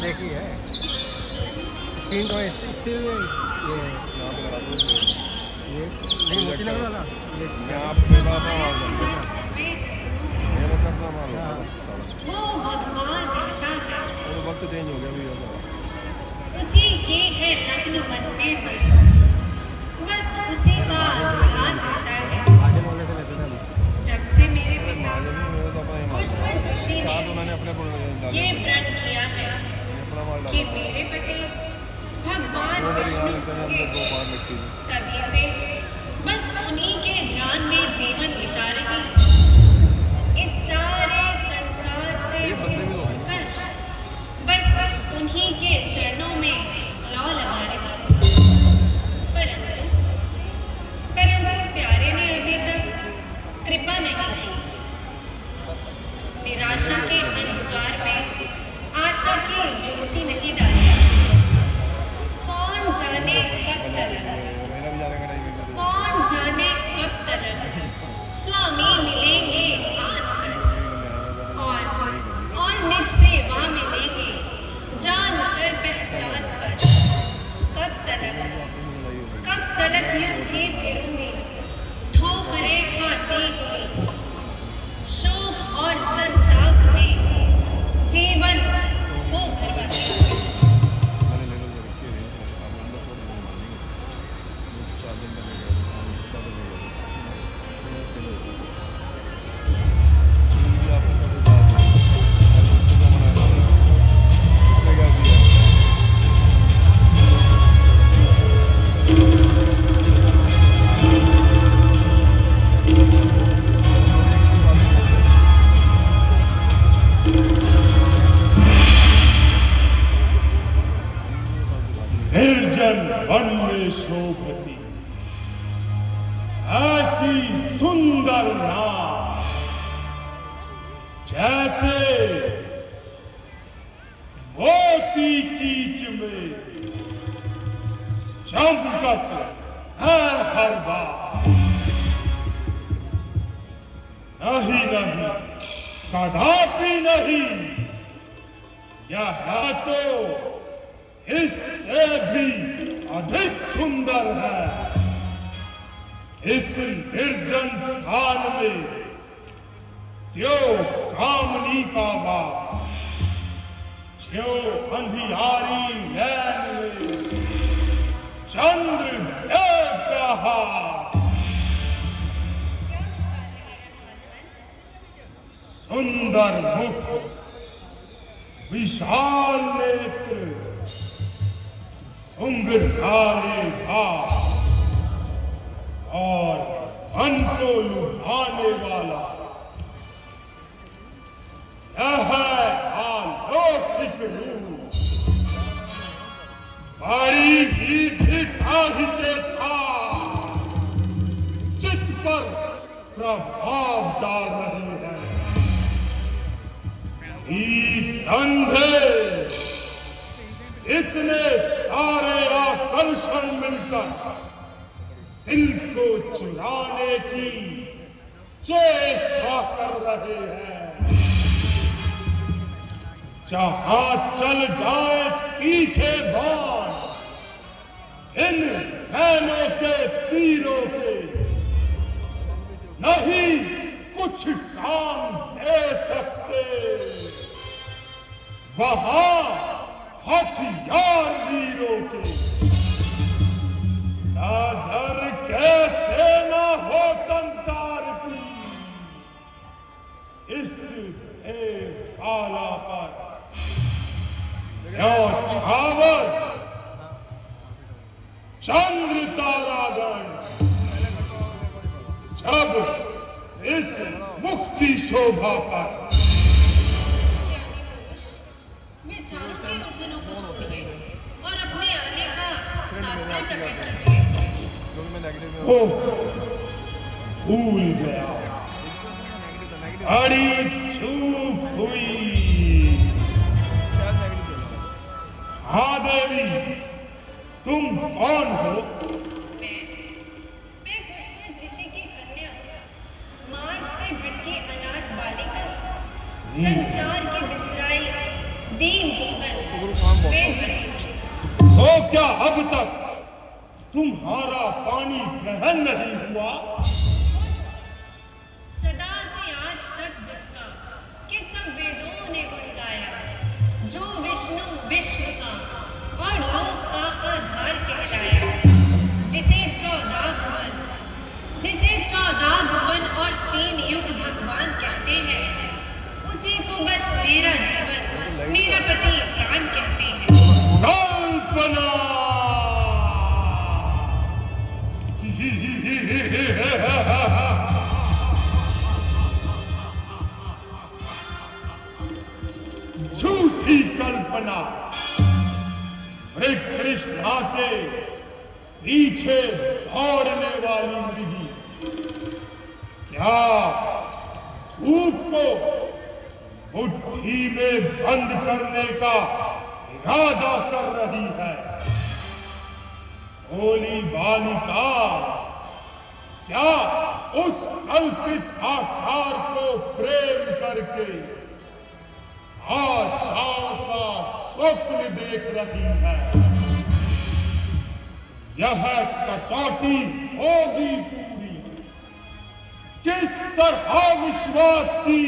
एक ही है स्क्रीन तो इससे ये यहाँ पे लगा दो ये नहीं मोती लग रहा ये मैं आपसे बाबा मेरा सब अपना माल हाँ। वो भगवान रहता है, और वक्त चेंज हो गया भी होगा उसी के है लग्न मन में बस उसी का ध्यान रहता है। आगे बोले थे लेते थे हम। जब से मेरे पिता मेरा तो अपना कुछ ऋषि साथ ने उन्होंने अपने डाले ये प्रण किया है अपना माल कि डाला मेरे पति भगवान वो मेरी विष्णु यहाँ होंगे। दो पार लगती है तभी से बस उन्हीं के ध्यान में जीवन बिता रही, इस सारे संसार से ये बंदे भी लोग हैं। कर बस उन्हीं के चरणों में लौ लगा रही। परंतु प्यारे ने अभी तक कृपा नहीं की। निराशा के अंधकार में आशा की ज्योति नहीं डाली। कौन जाने कब तक, मेरा भी जाने का टाइम है कौन जाने कब तक स्वामी मिलेंगे आन कर और निज सेवा मिलेंगे जान कर पहचान कर। कब तलक यूं ही फिरूंगी ठोकरें खाती हुई, शोक और संताप में जीवन को बर्बादी हुई। मैंने ले लो रखी है आप अंदर फोटो मारेंगे 4 दिन का निर्जन वन में शोभती ऐसी सुंदर नाव जैसे मोती कीच में चमकत है हर बार। नहीं नहीं, कदापि नहीं, यह है तो इससे भी अधिक सुंदर है। इस निर्जन स्थान में त्यों कामनी का वास, ज्यों अंधियारी नैन में चंद्र देव का हास। सुंदर मुख, विशाल नेत्र, घुंघराले भाव और मन को लुभाने वाला यह है अलौकिक रूप। बड़ी मीठी दाढ़ी के साथ चित्त पर प्रभाव डाल रही है। निसंदेह इतने सारे आकर्षण मिलकर दिल को चुराने की चेष्टा कर रहे हैं। जहां चल जाए तीखे बाण इन नैनों के तीरों के, नहीं कुछ काम दे सकते। वहां हथियार वीरों के नजर कैसे न हो संसार की इस आला पर। क्यों छावर चंद्र तारागण जब इस मुख की शोभा पर विचारों के उलझनों को छोड़िए और अपने आने का तात्पर्य प्रकट कीजिए। क्योंकि मैं नेगेटिव में ओ भूल गया, बड़ी चूक हुई। शायद नेगेटिव हाँ देवी, तुम कौन हो? मैं पुष्पज ऋषि की कन्या, मार्ग से भटकी अनाथ बालिका, संसार की बिसराई दीन जीवन, क्या अब तक तुम्हारा पानी ग्रहण नहीं हुआ? सदा से आज तक जिसका कि सब वेदों ने गुण गाया, जो विष्णु विश्व का और लोक का आधार कहलाया, जिसे 14 भुवन और 3 युग भगवान कहते हैं, उसी को बस मेरा जीवन, मेरा पति प्राण कहते हैं। कल्पना! झूठी कल्पना! कृष्णा के पीछे दौड़ने वाली मृगी क्या धूप को मुट्ठी में बंद करने का इरादा कर रही है? भोली बालिका क्या उस कल्पित आकार को प्रेम करके आशाओं का स्वप्न देख रही है? यह कसौटी होगी पूरी किस तरह विश्वास की?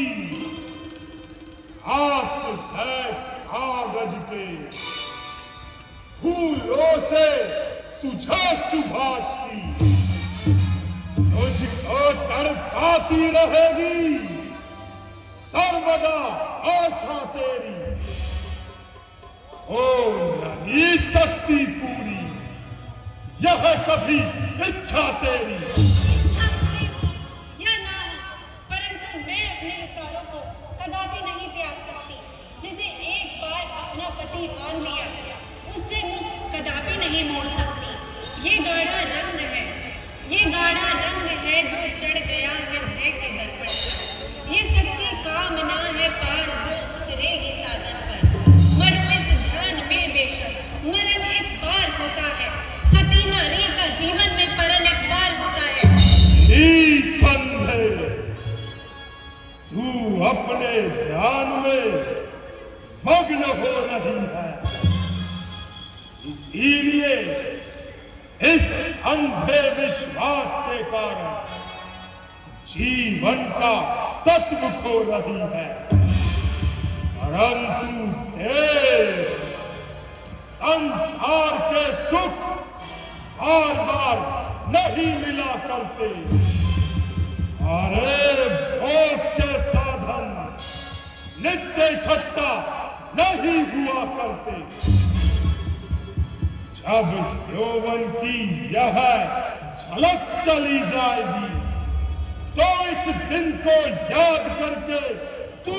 आस है कागज के फूलों से तुझे सुभाष की, तुझको तड़पाती रहेगी सर्वदा आशा तेरी। हो नहीं सकती पूरी यह कभी इच्छा तेरी। या ना हो, परंतु मैं अपने विचारों को कदापि नहीं त्याग सकती। जिसे एक बार अपना पति मान लिया, उससे मुख कदापि नहीं मोड़ सकती। ये गाढ़ा रंग है, ये गाढ़ा रंग है जो चढ़ गया हृदय के दर्पण पर। ये सच्ची कामना है पार जो उतरेगी साधन पर। मरूं इस ध्यान में बेशक, मरण एक बार होता है। सती नारी का जीवन में परन एक बार होता है। निसंदेह तू अपने ध्यान में मग्न हो रही है, इसीलिए इस अंधे विश्वास के कारण जीवन का तत्व खो रही है। परंतु देव संसार के सुख बार बार नहीं मिला करते। अरे भोग के साधन नित्य इकट्ठा नहीं हुआ करते। जब यौवन की यह झलक चली जाएगी तो इस दिन को याद करके तू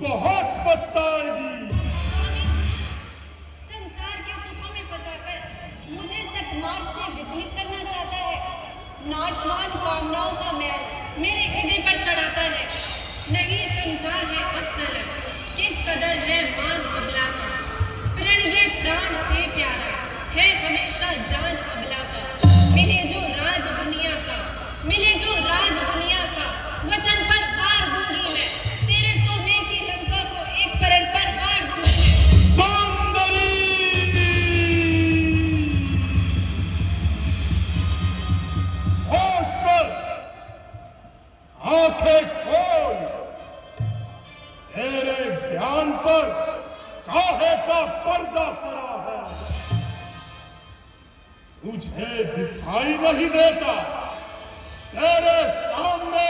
बहुत पछताएगी। संसार के सुखों में फंसाकर मुझे सतमार्ग से विचलित करना चाहता है। नाशवान कामनाओं का मैल मेरे हृदय पर चढ़ाता है। नहीं समझा है अब तक किस कदर है मान अबला का। प्रण ये प्राण से प्यारा है हमेशा जान अबला का। मिले जो राज दुनिया का, मिले जो राज दुनिया का, वचन पर वार दूंगी मैं। तेरे सोने की लंका को एक परन पर वार दूंगी मैं। सौंदर्य होश कर, आंखें खोल। तेरे ज्ञान पर काहे का पर्दा पड़ा है? तुझे दिखाई नहीं देता तेरे सामने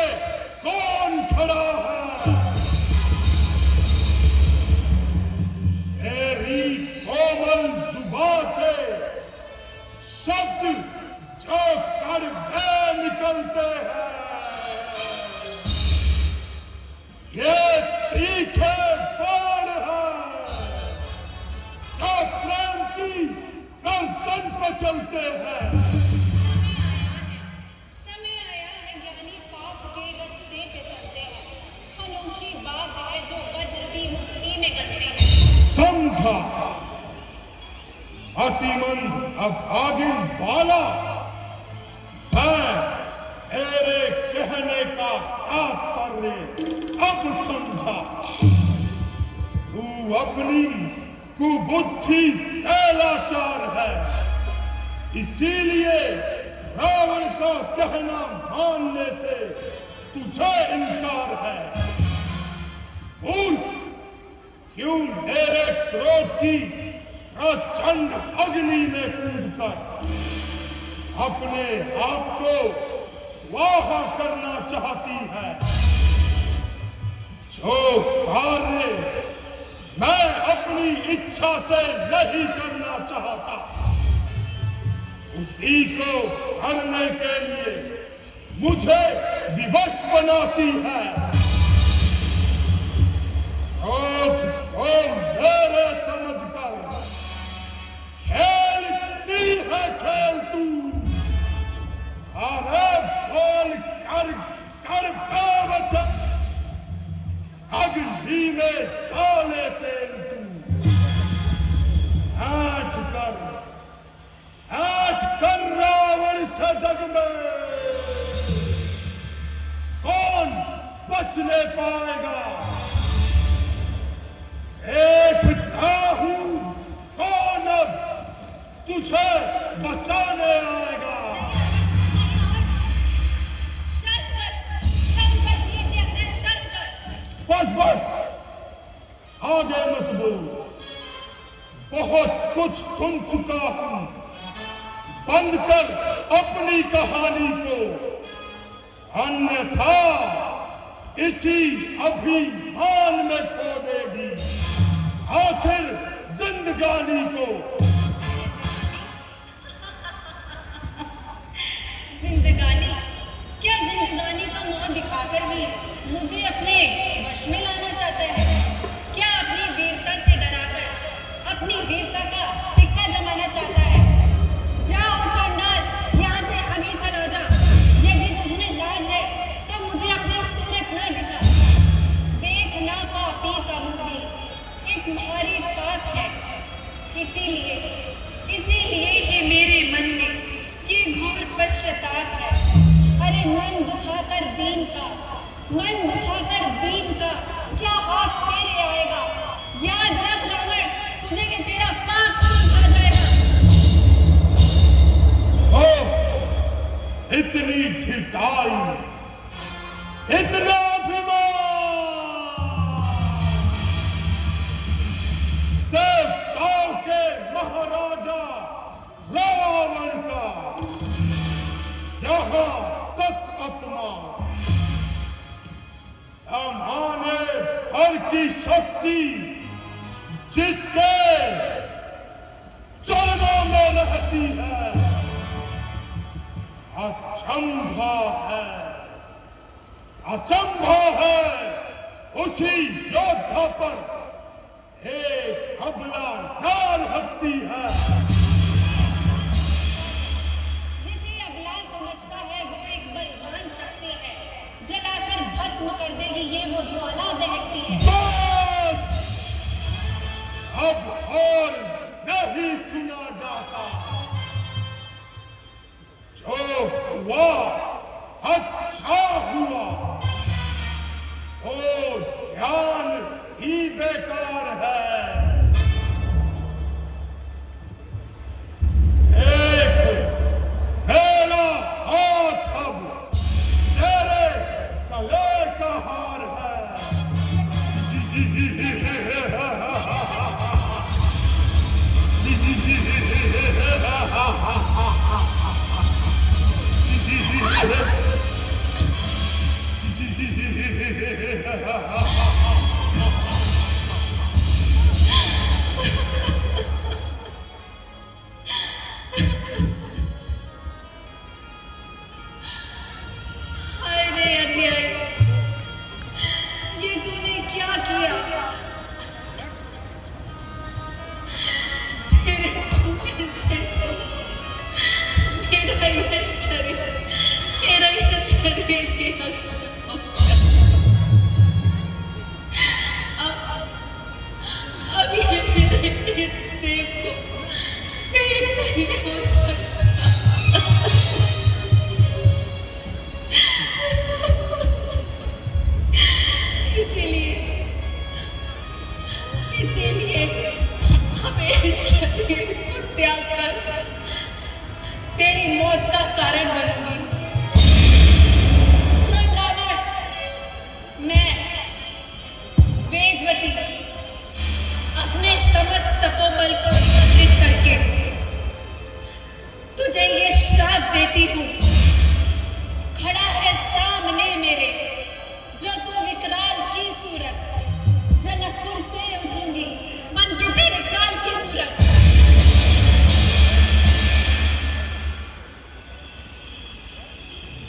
कौन खड़ा है? तेरी कोमल जुबान से शब्द जो कड़वे निकलते हैं, ये तीखे बाण हैं जो प्रेम की गर्दन पर चलते हैं। समय आया है ज्ञानी पाप के रास्ते पे चलते हैं। अनोखी बात है जो वज्र भी मुट्ठी में गलते हैं। समझा अतिमंद अभागिन बाला, मैं तेरे कहने का तात्पर्य अब समझा। तू अपनी कुबुद्धि शैलाचार है। इसीलिए रावण का कहना मानने से तुझे इनकार है। भूल क्यों मेरे क्रोध की प्रचंड अग्नि में कूदकर अपने आप को स्वाहा करना चाहती है। जो कार्य मैं अपनी इच्छा से नहीं करना चाहता, उसी को करने के लिए मुझे विवश बनाती है। क्रोध को मेरे समझकर खेलती है खेल तू। अरे बोल कर कर वचन, अग्नि में डाले तेल तू। ऐठ कर रावण से जग में कौन बचने पाएगा। देखता हूं कौन अब तुझे बचाने आएगा। बस आगे मत बोल, बहुत कुछ सुन चुका हूं। बंद कर अपनी कहानी को, अन्यथा इसी अभिमान में खो देगी आखिर जिंदगानी को। जिंदगानी? क्या जिंदगानी का मोह दिखाकर भी मुझे अपने वश में लाना चाहता है? क्या अपनी वीरता से डराकर अपनी वीरता का सिक्का जमाना चाहता है? जाओ चंडाल, यहाँ से अभी चला जा। यदि तुझमें लाज है तो मुझे अपनी सूरत न दिखा। देखना पापी का मुंह भी एक भारी पाप है। इसीलिए ये मेरे मन में ये घोर पश्चाताप है। अरे मन दुखाकर दीन का क्या हाथ तेरे आएगा। याद रख रावण, तुझे ये तेरा पाप खा जाएगा। ओ इतनी ढिठाई, इतना अभिमान, देवताओं के महाराजा रावण का यहाँ तक अपमान। सामान्य हर की शक्ति जिसके चरणों में रहती है, अचंभा है उसी योद्धा पर एक अबला नार हंसती है। जिसे अबला समझता है वो एक बलवान शक्ति है। जलाकर भस्म कर देगी ये वो ज्वाला दहकती है। बस अब और नहीं सुना जाता। जो हुआ अच्छा हुआ, वो ध्यान ही बेकार है। एक मेरा हाथ अब तेरे गले का हार है। अरे अन्याय, ये तूने क्या किया? तेरे छूने से मेरा ये शरीर के अब ये मेरे देव को पेट नहीं हो सकता। इसीलिए त्याग कर तेरी मौत का कारण बनूंगी। सुन रावण, मैं वेदवती अपने समस्त तपोबल को एकत्रित करके तुझे ये श्राप देती हूँ। खड़ा है सामने मेरे जो तू विकराल की सूरत, जनकपुर से उठूंगी बन के तेरे काल की मूरत।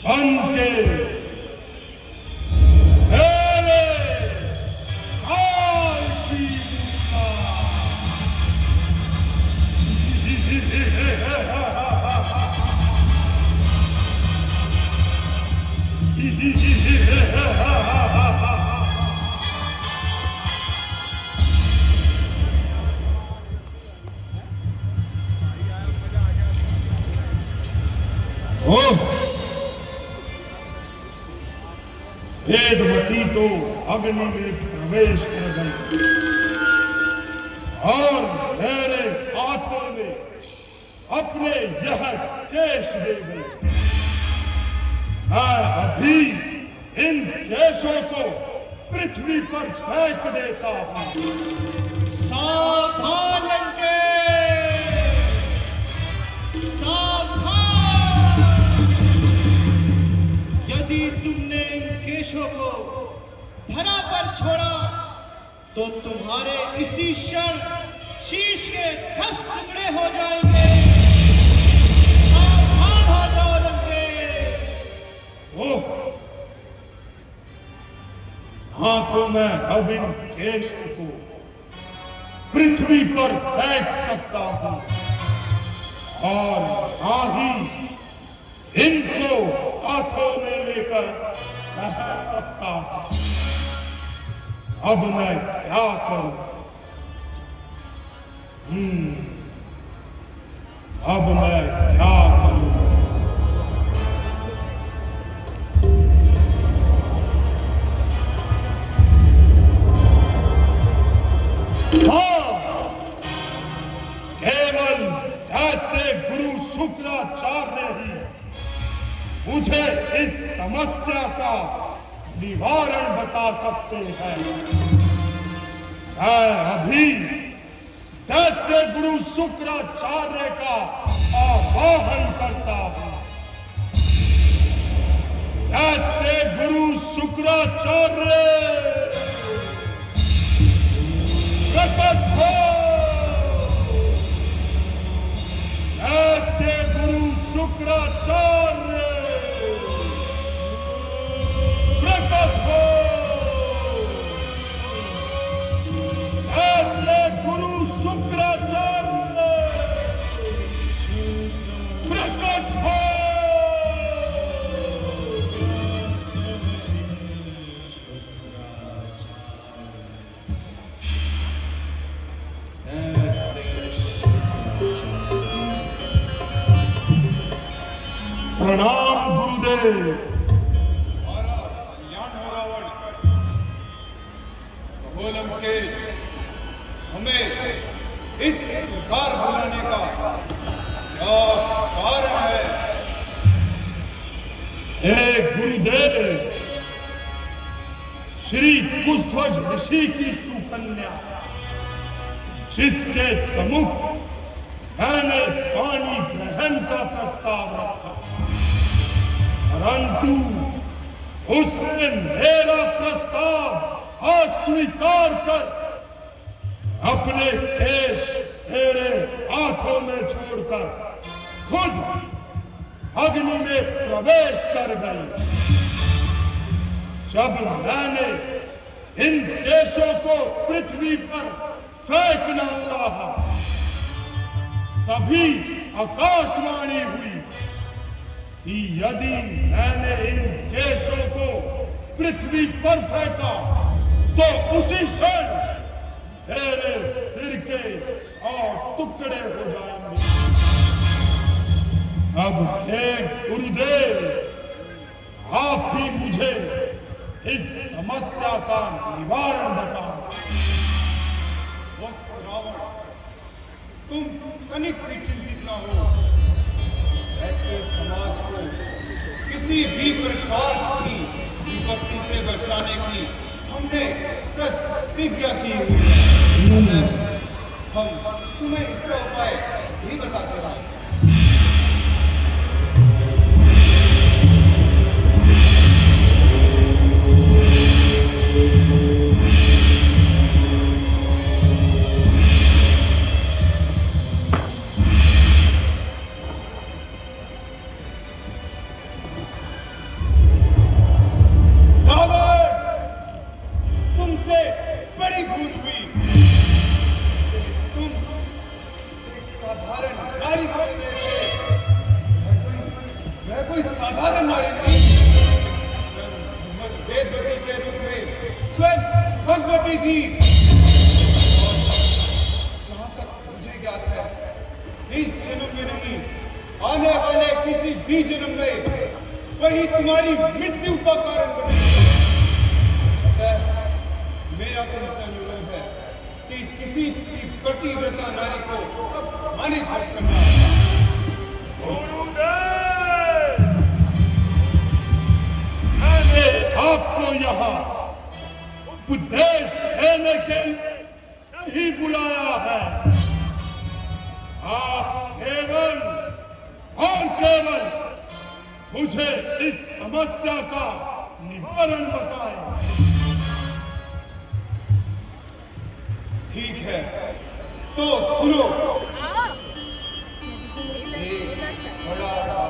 बन के वेदवती तो अग्नि में प्रवेश कर गई और मेरे हाथों में अपने यह केश दे गई। मैं अभी इन केशों को पृथ्वी पर फेंक देता हूं। सावधान लंके, सावधान। यदि तुमने इन केशों को धरा पर छोड़ा तो तुम्हारे इसी क्षण शीश के 10 टुकड़े हो जाएंगे। सावधान हो जाओ लंके। ओह, हाँ तो मैं अब इन केशों को पृथ्वी पर फेंक सकता हूं और हाँ ही इनको हाथों में लेकर रह सकता हूं। अब मैं क्या करूं? अब मैं क्या करूं? केवल दैत्य गुरु शुक्राचार्य ही मुझे इस समस्या का निवारण बता सकते हैं। मैं अभी दैत्य गुरु शुक्राचार्य का आवाहन करता हूं। दैत्य गुरु शुक्राचार्य प्रकट हो। दैत्य गुरु शुक्राचार्य प्रकट हो। दैत्य गुरु शुक्राचार्य प्रकट हो। प्रणाम गुरुदेव। लंकेश, हमें इस प्रकार बुलाने का क्या कारण है? हे गुरुदेव, श्री कुशध्वज ऋषि की सुकन्या जिसके सम्मुख मैंने पानी ग्रहण का प्रस्ताव रखा, परंतु उसने मेरा प्रस्ताव अस्वीकार कर अपने केश मेरे हाथों में छोड़कर खुद अग्नि में प्रवेश कर गई। जब मैंने इन केशों को पृथ्वी पर फेंकना चाहा, तभी आकाशवाणी हुई कि यदि मैंने इन केशों को पृथ्वी पर फेंका तो उसी क्षण तेरे सिर के 100 टुकड़े हो जाएंगे। अब हे गुरुदेव, आप ही मुझे इस समस्या का निवारण बताओ। तुम तनिक भी चिंतित ना हो। ऐसे समाज को किसी भी प्रकार की विपत्ति से बचाने की हमने प्रतिज्ञा की हुई है। हम तुम्हें इसका उपाय भी बताते हैं। साधारण नारी नहीं, वेदवती के रूप में स्वयं भगवती थी। जहां तक मुझे ज्ञात है, इस जन्म में नहीं, आने वाले किसी भी जन्म में वही तुम्हारी मृत्यु का कारण बनेगी। मेरा तुमसे अनुरोध है कि किसी भी पतिव्रता नारी को अपमानित मत करना। मैंने आपको यहाँ उपदेश देने के लिए नहीं बुलाया है। आप केवल और केवल मुझे इस समस्या का निवारण बताएं। ठीक है, तो सुनो। एक बड़ा सा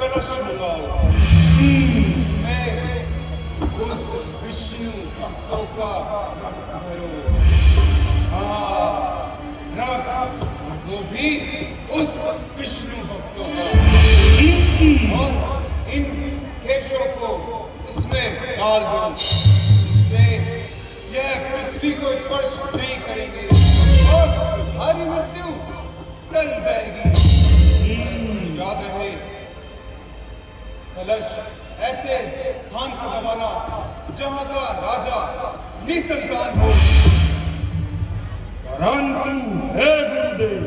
कलश लगाओ, उसमें उस विष्णु भक्तों का रक्त भरो। हाँ, रक्त, वो भी उस विष्णु भक्तों का। और इन केशों को उसमें डाल दो, इससे यह पृथ्वी को स्पर्श नहीं करेंगे और तुम्हारी मृत्यु टल जाएगी। याद रहे, कलश ऐसे स्थान को दबाना जहां का राजा निसंतान हो। परंतु हे गुरुदेव,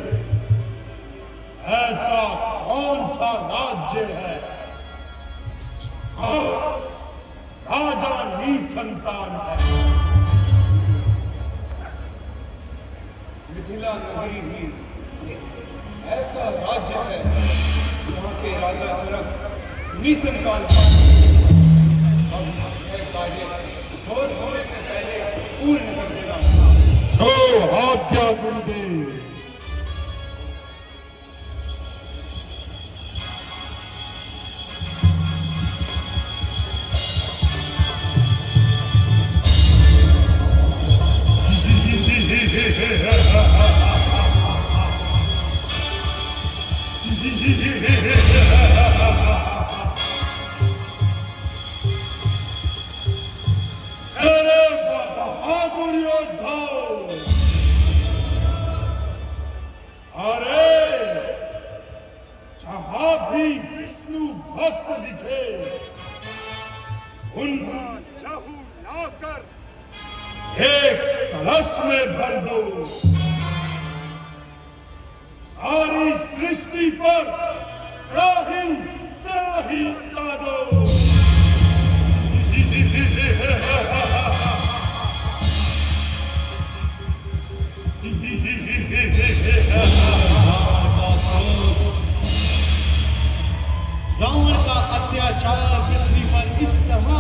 ऐसा कौन सा राज्य है राजा निसंतान है? मिथिला नगरी ही ऐसा राज्य है जहाँ के राजा जनक निसंतान था। हम यह कार्य घोर होने से पहले पूर्ण कर देना। जो आज्ञा गुरुदेव। अरे जहां भी विष्णु भक्त दिखे उनका लहू लाकर एक कलश में भर दो। सारी सृष्टि पर त्राही त्राही ला दो। रावण का अत्याचार पृथ्वी पर इस तरह